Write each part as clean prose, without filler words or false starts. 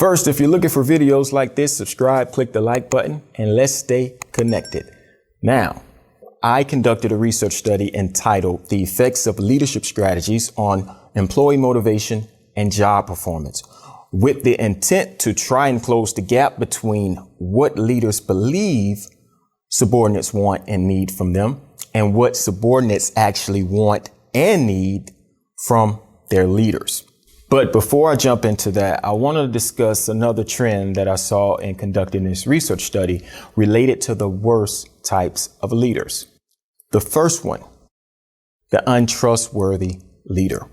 First, if you're looking for videos like this, subscribe, click the like button, and let's stay connected. Now, I conducted a research study entitled The Effects of Leadership Strategies on Employee Motivation and Job Performance, with the intent to try and close the gap between what leaders believe subordinates want and need from them and what subordinates actually want and need from their leaders. But before I jump into that, I want to discuss another trend that I saw in conducting this research study related to the worst types of leaders. The first one, the untrustworthy leader.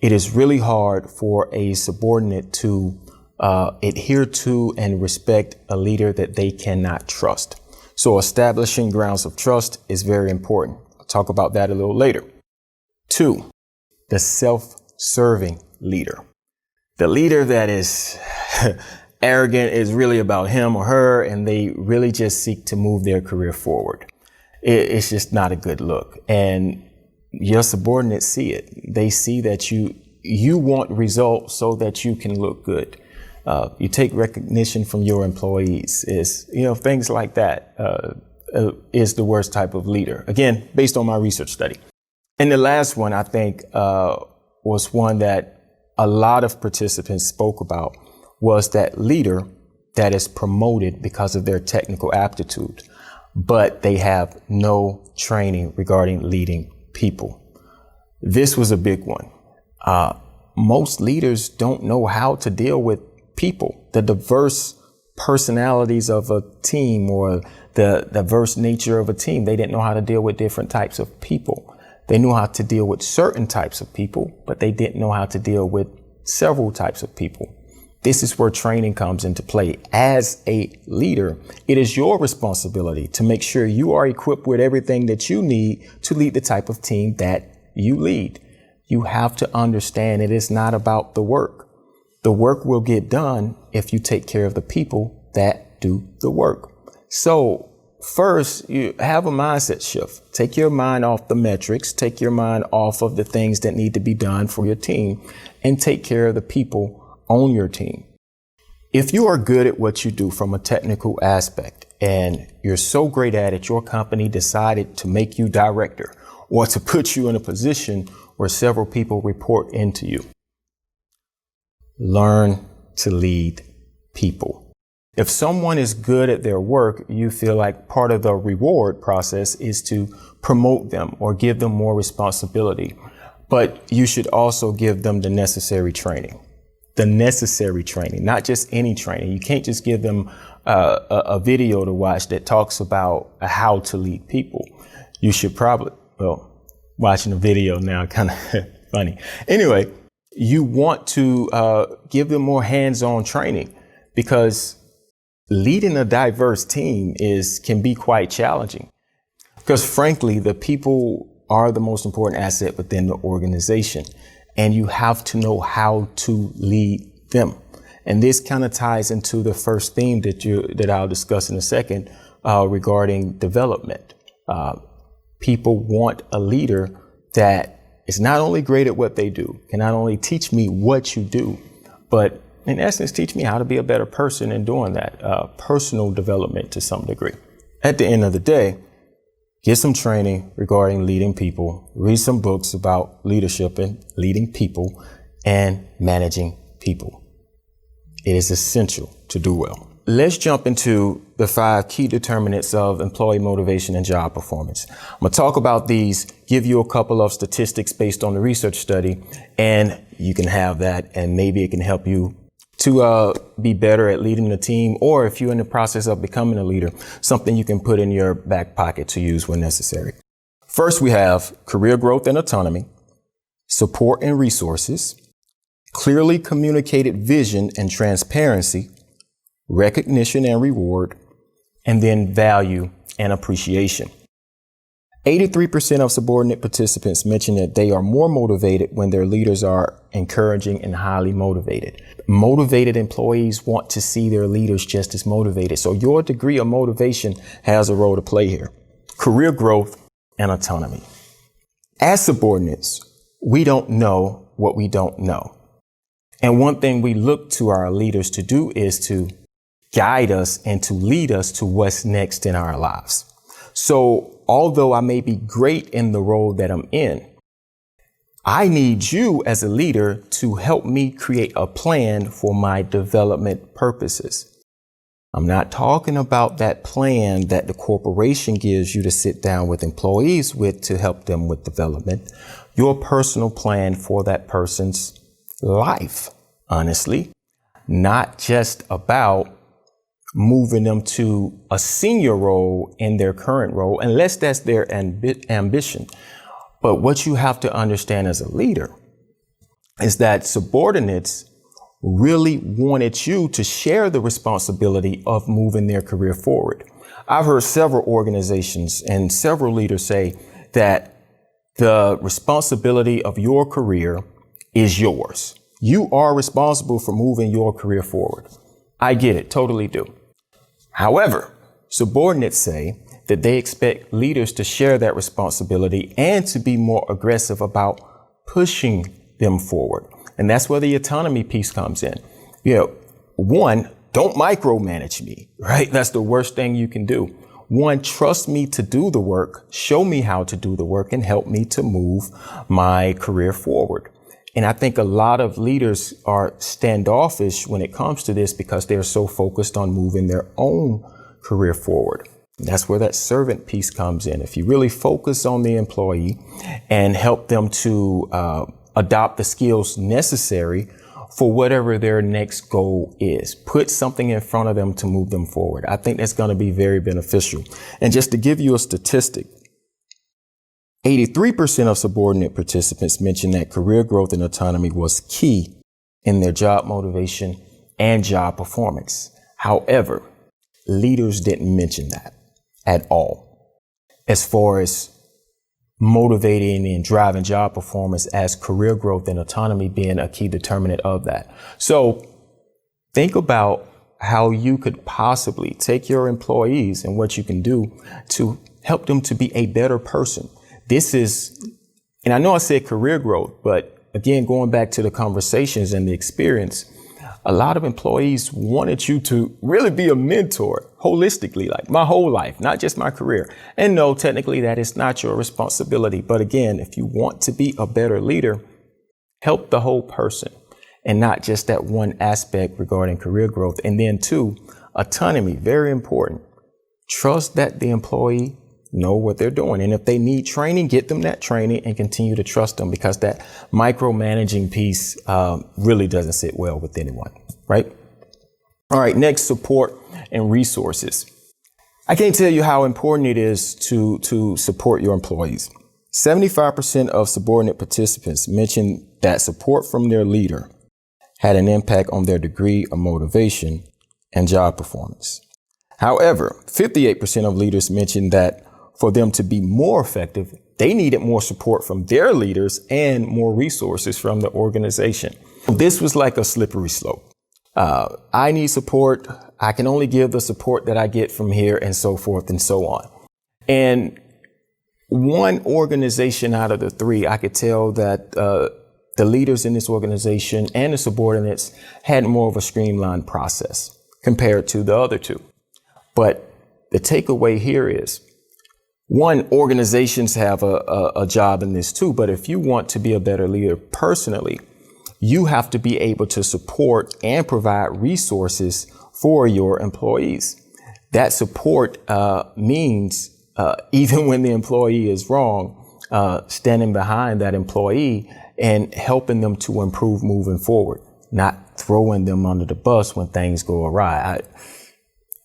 It is really hard for a subordinate to adhere to and respect a leader that they cannot trust. So establishing grounds of trust is very important. I'll talk about that a little later. 2, the self-serving leader. The leader that is arrogant is really about him or her, and they really just seek to move their career forward. It's just not a good look. And your subordinates see it. They see that you want results so that you can look good. You take recognition from your employees. Things like that is the worst type of leader. Again, based on my research study. And the last one, I think, was one that a lot of participants spoke about, was that leader that is promoted because of their technical aptitude, but they have no training regarding leading people. This was a big one. Most leaders don't know how to deal with people, the diverse personalities of a team or the diverse nature of a team. They didn't know how to deal with different types of people. They knew how to deal with certain types of people, but they didn't know how to deal with several types of people. This is where training comes into play. As a leader, it is your responsibility to make sure you are equipped with everything that you need to lead the type of team that you lead. You have to understand it is not about the work. The work will get done if you take care of the people that do the work. So first, you have a mindset shift. Take your mind off the metrics, take your mind off of the things that need to be done for your team, and take care of the people on your team. If you are good at what you do from a technical aspect and you're so great at it, your company decided to make you director or to put you in a position where several people report into you. Learn to lead people. If someone is good at their work, you feel like part of the reward process is to promote them or give them more responsibility. But you should also give them the necessary training. The necessary training, not just any training. You can't just give them a video to watch that talks about how to lead people. You should probably, watching a video now, kind of funny. Anyway, you want to give them more hands-on training, because leading a diverse team can be quite challenging, because frankly, the people are the most important asset within the organization, and you have to know how to lead them. And this kind of ties into the first theme that I'll discuss in a second regarding development. People want a leader that is not only great at what they do, can not only teach me what you do, but in essence, teach me how to be a better person in doing that, personal development to some degree. At the end of the day, get some training regarding leading people, read some books about leadership and leading people and managing people. It is essential to do well. Let's jump into the 5 key determinants of employee motivation and job performance. I'm going to talk about these, give you a couple of statistics based on the research study, and you can have that, and maybe it can help you to be better at leading the team, or if you're in the process of becoming a leader, something you can put in your back pocket to use when necessary. First, we have career growth and autonomy, support and resources, clearly communicated vision and transparency, recognition and reward, and then value and appreciation. 83% of subordinate participants mention that they are more motivated when their leaders are encouraging and highly motivated. Motivated employees want to see their leaders just as motivated. So your degree of motivation has a role to play here. Career growth and autonomy. As subordinates, we don't know what we don't know. And one thing we look to our leaders to do is to guide us and to lead us to what's next in our lives. So although I may be great in the role that I'm in, I need you as a leader to help me create a plan for my development purposes. I'm not talking about that plan that the corporation gives you to sit down with employees with to help them with development. Your personal plan for that person's life, honestly, not just about moving them to a senior role in their current role, unless that's their ambition. But what you have to understand as a leader is that subordinates really wanted you to share the responsibility of moving their career forward. I've heard several organizations and several leaders say that the responsibility of your career is yours. You are responsible for moving your career forward. I get it, totally do. However, subordinates say that they expect leaders to share that responsibility and to be more aggressive about pushing them forward. And that's where the autonomy piece comes in. One, don't micromanage me, right? That's the worst thing you can do. One, trust me to do the work, show me how to do the work, and help me to move my career forward. And I think a lot of leaders are standoffish when it comes to this because they're so focused on moving their own career forward. That's where that servant piece comes in. If you really focus on the employee and help them to adopt the skills necessary for whatever their next goal is, put something in front of them to move them forward, I think that's going to be very beneficial. And just to give you a statistic, 83% of subordinate participants mentioned that career growth and autonomy was key in their job motivation and job performance. However, leaders didn't mention that at all as far as motivating and driving job performance as career growth and autonomy being a key determinant of that. So think about how you could possibly take your employees and what you can do to help them to be a better person. This is, and I know I said career growth, but again, going back to the conversations and the experience, a lot of employees wanted you to really be a mentor holistically, like my whole life, not just my career. And no, technically that is not your responsibility. But again, if you want to be a better leader, help the whole person and not just that one aspect regarding career growth. And then two, autonomy, very important. Trust that the employee know what they're doing. And if they need training, get them that training and continue to trust them, because that micromanaging piece really doesn't sit well with anyone, right? All right, next, support and resources. I can't tell you how important it is to support your employees. 75% of subordinate participants mentioned that support from their leader had an impact on their degree of motivation and job performance. However, 58% of leaders mentioned that for them to be more effective, they needed more support from their leaders and more resources from the organization. This was like a slippery slope. I need support. I can only give the support that I get from here, and so forth and so on. And one organization out of the three, I could tell that the leaders in this organization and the subordinates had more of a streamlined process compared to the other two. But the takeaway here is, one, organizations have a job in this too, but if you want to be a better leader personally, you have to be able to support and provide resources for your employees. That support means even when the employee is wrong, standing behind that employee and helping them to improve moving forward, not throwing them under the bus when things go awry.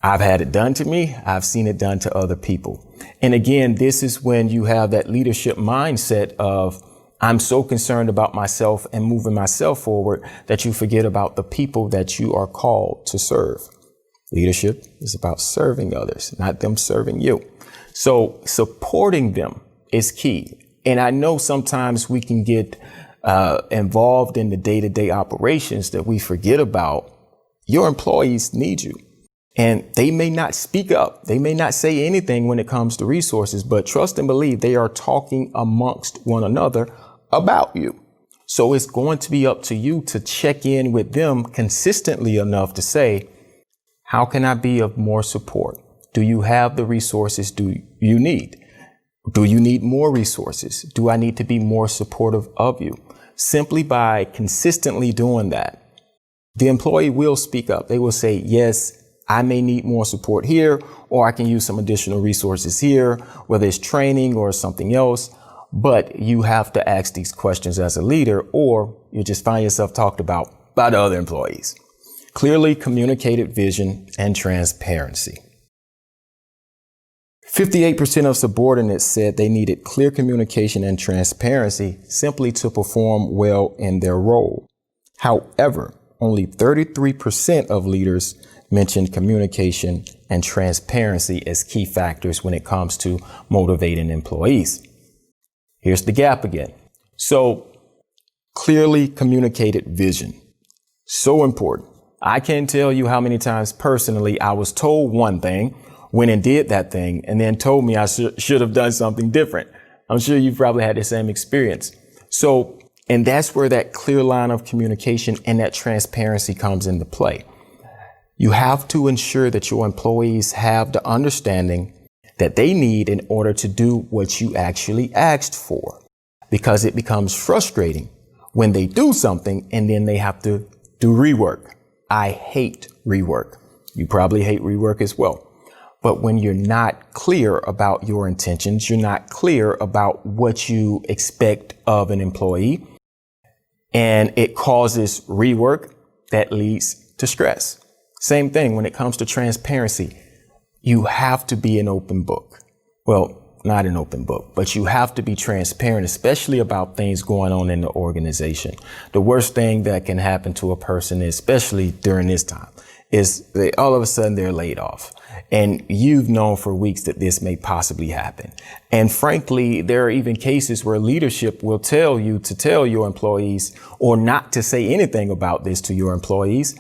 I've had it done to me. I've seen it done to other people. And again, this is when you have that leadership mindset of, I'm so concerned about myself and moving myself forward that you forget about the people that you are called to serve. Leadership is about serving others, not them serving you. So supporting them is key. And I know sometimes we can get involved in the day-to-day operations that we forget about. Your employees need you. And they may not speak up. They may not say anything when it comes to resources, but trust and believe they are talking amongst one another about you. So it's going to be up to you to check in with them consistently enough to say, how can I be of more support? Do you have the resources you need? Do you need more resources? Do I need to be more supportive of you? Simply by consistently doing that, the employee will speak up. They will say, yes, I may need more support here, or I can use some additional resources here, whether it's training or something else. But you have to ask these questions as a leader, or you'll just find yourself talked about by the other employees. Clearly communicated vision and transparency. 58% of subordinates said they needed clear communication and transparency simply to perform well in their role. However, only 33% of leaders mentioned communication and transparency as key factors when it comes to motivating employees. Here's the gap again. So, clearly communicated vision. So important. I can't tell you how many times personally I was told one thing, went and did that thing, and then told me I should have done something different. I'm sure you've probably had the same experience. So, and that's where that clear line of communication and that transparency comes into play. You have to ensure that your employees have the understanding that they need in order to do what you actually asked for, because it becomes frustrating when they do something and then they have to do rework. I hate rework. You probably hate rework as well. But when you're not clear about your intentions, you're not clear about what you expect of an employee, and it causes rework that leads to stress. Same thing when it comes to transparency. You have to be an open book. Well, not an open book, but you have to be transparent, especially about things going on in the organization. The worst thing that can happen to a person, especially during this time, is all of a sudden they're laid off. And you've known for weeks that this may possibly happen. And frankly, there are even cases where leadership will tell you to tell your employees or not to say anything about this to your employees,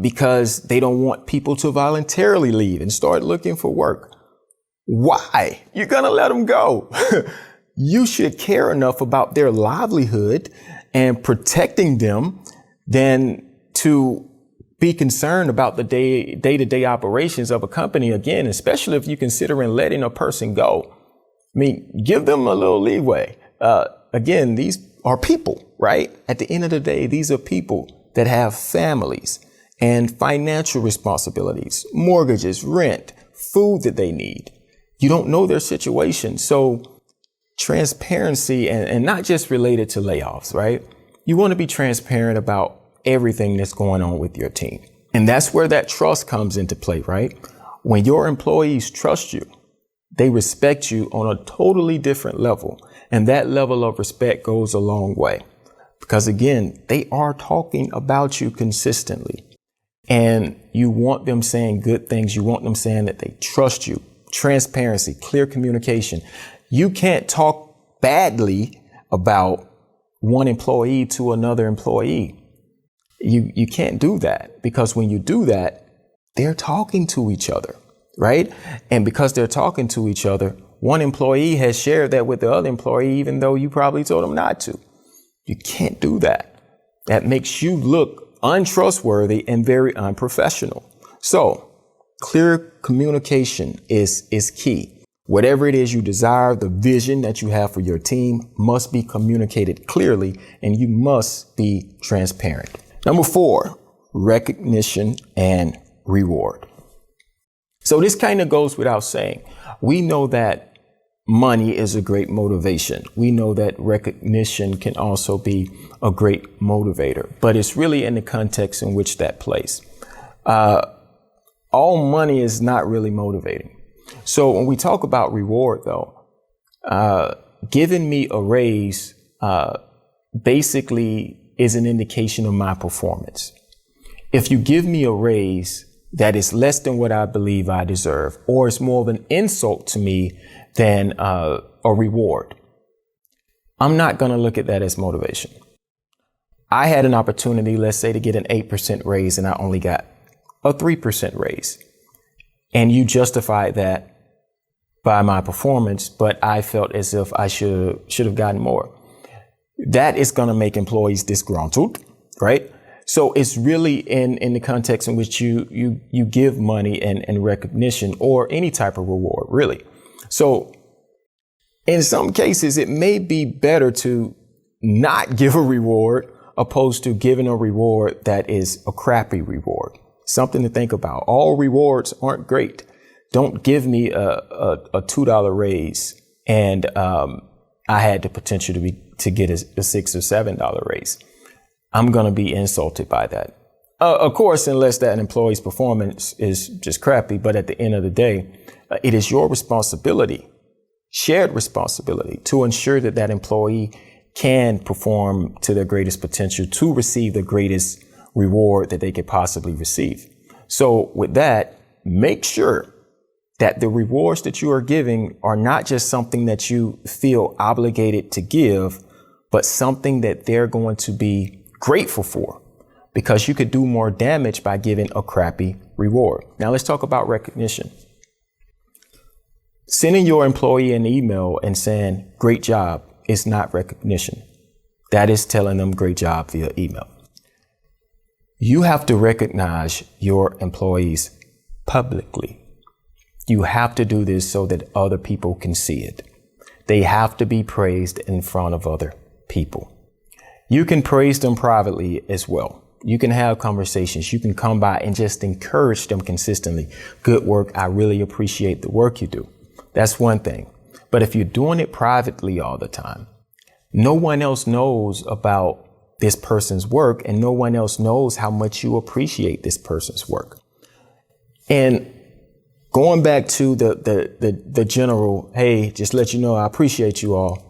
because they don't want people to voluntarily leave and start looking for work. Why? You're going to let them go. You should care enough about their livelihood and protecting them than to be concerned about the day-to-day operations of a company again, especially if you're considering letting a person go. I mean, give them a little leeway. Again, these are people, right? At the end of the day, these are people that have families and financial responsibilities, mortgages, rent, food that they need. You don't know their situation. So transparency and not just related to layoffs, right? You want to be transparent about everything that's going on with your team. And that's where that trust comes into play, right? When your employees trust you, they respect you on a totally different level. And that level of respect goes a long way. Because again, they are talking about you consistently. And you want them saying good things. You want them saying that they trust you. Transparency, clear communication. You can't talk badly about one employee to another employee. You can't do that, because when you do that, they're talking to each other, right? And because they're talking to each other, one employee has shared that with the other employee, even though you probably told them not to. You can't do that. That makes you look untrustworthy and very unprofessional. So clear communication is key. Whatever it is you desire, the vision that you have for your team must be communicated clearly, and you must be transparent. Number 4, recognition and reward. So this kind of goes without saying. We know that money is a great motivation. We know that recognition can also be a great motivator, but it's really in the context in which that plays. All money is not really motivating. So when we talk about reward, though, giving me a raise basically is an indication of my performance. If you give me a raise that is less than what I believe I deserve, or it's more of an insult to me than a reward, I'm not going to look at that as motivation. I had an opportunity, let's say, to get an 8% raise, and I only got a 3% raise. And you justified that by my performance, but I felt as if I should have gotten more. that is going to make employees disgruntled, right? So it's really in the context in which you give money and recognition or any type of reward, really. So in some cases, it may be better to not give a reward opposed to giving a reward that is a crappy reward. Something to think about. All rewards aren't great. Don't give me a $2 raise and I had the potential to get a $6 or $7 raise. I'm going to be insulted by that. Of course, unless that employee's performance is just crappy. But at the end of the day, it is your responsibility, shared responsibility, to ensure that that employee can perform to their greatest potential to receive the greatest reward that they could possibly receive. So with that, make sure that the rewards that you are giving are not just something that you feel obligated to give, but something that they're going to be grateful for, because you could do more damage by giving a crappy reward. Now let's talk about recognition. Sending your employee an email and saying, "Great job," is not recognition. That is telling them great job via email. You have to recognize your employees publicly. You have to do this so that other people can see it. They have to be praised in front of other people. You can praise them privately as well. You can have conversations. You can come by and just encourage them consistently. Good work. I really appreciate the work you do. That's one thing. But if you're doing it privately all the time, no one else knows about this person's work and no one else knows how much you appreciate this person's work. And going back to the general, hey, just let you know, I appreciate you all.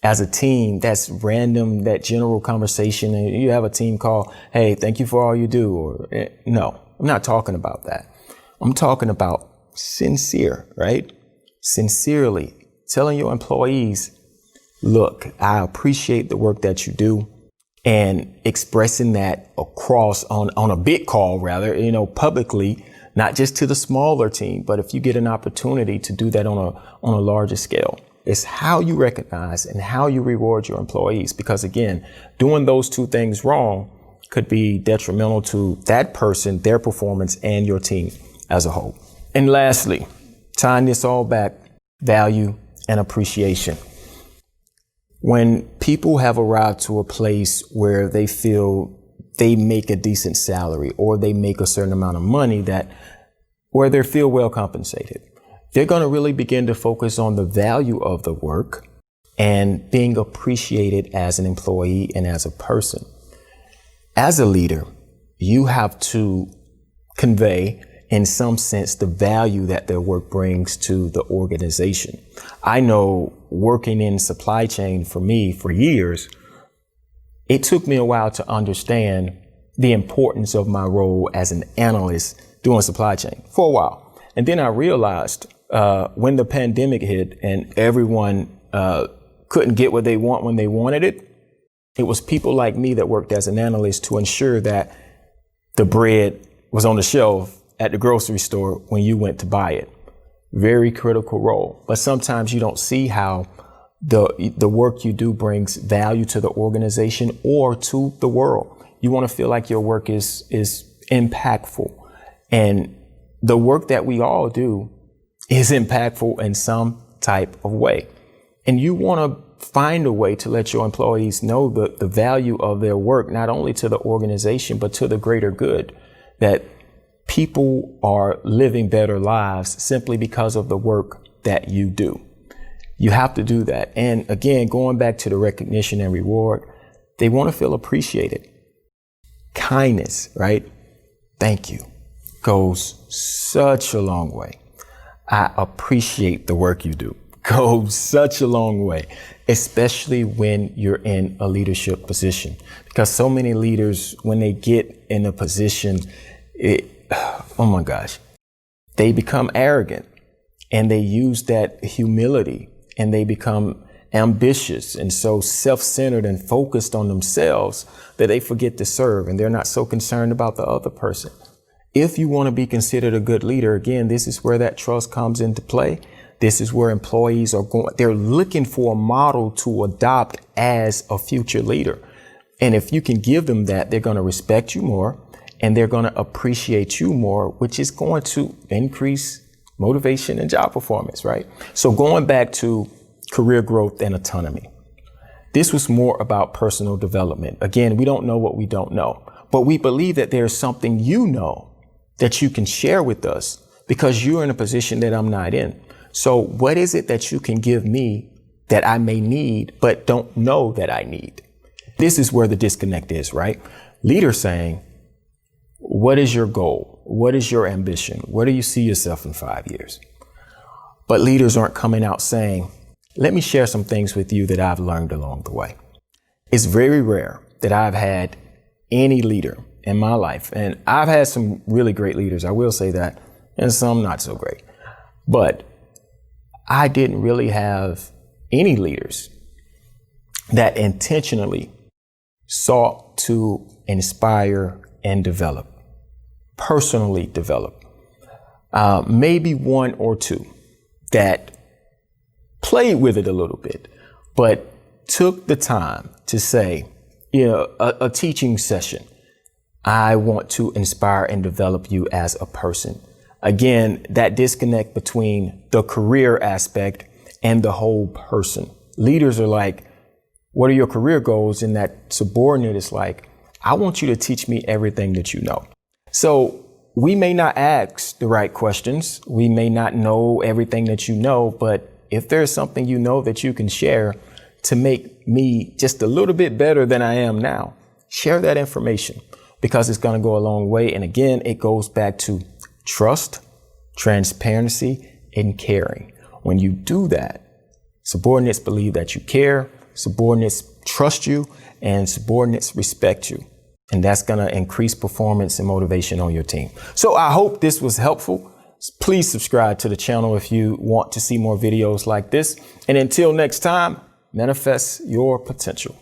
As a team, that's random, that general conversation. And you have a team call, hey, thank you for all you do. Or no, I'm not talking about that. I'm talking about sincere, right? Sincerely telling your employees, look, I appreciate the work that you do, and expressing that across on a big call, rather, publicly, not just to the smaller team, but if you get an opportunity to do that on a larger scale. It's how you recognize and how you reward your employees, because again, doing those two things wrong could be detrimental to that person, their performance, and your team as a whole. And lastly, tying this all back, value and appreciation. When people have arrived to a place where they feel they make a decent salary or they make a certain amount of money where they feel well compensated, they're going to really begin to focus on the value of the work and being appreciated as an employee and as a person. As a leader, you have to convey, in some sense, the value that their work brings to the organization. I know working in supply chain for me for years, it took me a while to understand the importance of my role as an analyst doing supply chain for a while. And then I realized when the pandemic hit and everyone couldn't get what they want when they wanted it, it was people like me that worked as an analyst to ensure that the bread was on the shelf at the grocery store when you went to buy it. Very critical role. But sometimes you don't see how the work you do brings value to the organization or to the world. You want to feel like your work is impactful. And the work that we all do is impactful in some type of way. And you want to find a way to let your employees know the value of their work, not only to the organization, but to the greater good, that people are living better lives simply because of the work that you do. You have to do that. And again, going back to the recognition and reward, they want to feel appreciated. Kindness, right? Thank you goes such a long way. I appreciate the work you do. Goes such a long way, especially when you're in a leadership position, because so many leaders, when they get in a position, oh my gosh, they become arrogant and they use that humility and they become ambitious and so self-centered and focused on themselves that they forget to serve, and they're not so concerned about the other person. If you want to be considered a good leader, again, this is where that trust comes into play. This is where employees are going. They're looking for a model to adopt as a future leader. And if you can give them that, they're going to respect you more and they're going to appreciate you more, which is going to increase motivation and job performance, right? So going back to career growth and autonomy, this was more about personal development. Again, we don't know what we don't know, but we believe that there's something you know that you can share with us because you're in a position that I'm not in. So what is it that you can give me that I may need, but don't know that I need? This is where the disconnect is, right? Leaders saying, what is your goal? What is your ambition? Where do you see yourself in 5 years? But leaders aren't coming out saying, let me share some things with you that I've learned along the way. It's very rare that I've had any leader in my life, and I've had some really great leaders, I will say that, and some not so great. But I didn't really have any leaders that intentionally sought to inspire and develop, personally develop. Maybe one or two that played with it a little bit, but took the time to say, a teaching session, I want to inspire and develop you as a person. Again, that disconnect between the career aspect and the whole person. Leaders are like, what are your career goals? And that subordinate is like, I want you to teach me everything that you know. So we may not ask the right questions. We may not know everything that you know, but if there's something you know that you can share to make me just a little bit better than I am now, share that information because it's going to go a long way. And again, it goes back to trust, transparency, and caring. When you do that, subordinates believe that you care, subordinates trust you, and subordinates respect you. And that's going to increase performance and motivation on your team. So I hope this was helpful. Please subscribe to the channel if you want to see more videos like this. And until next time, manifest your potential.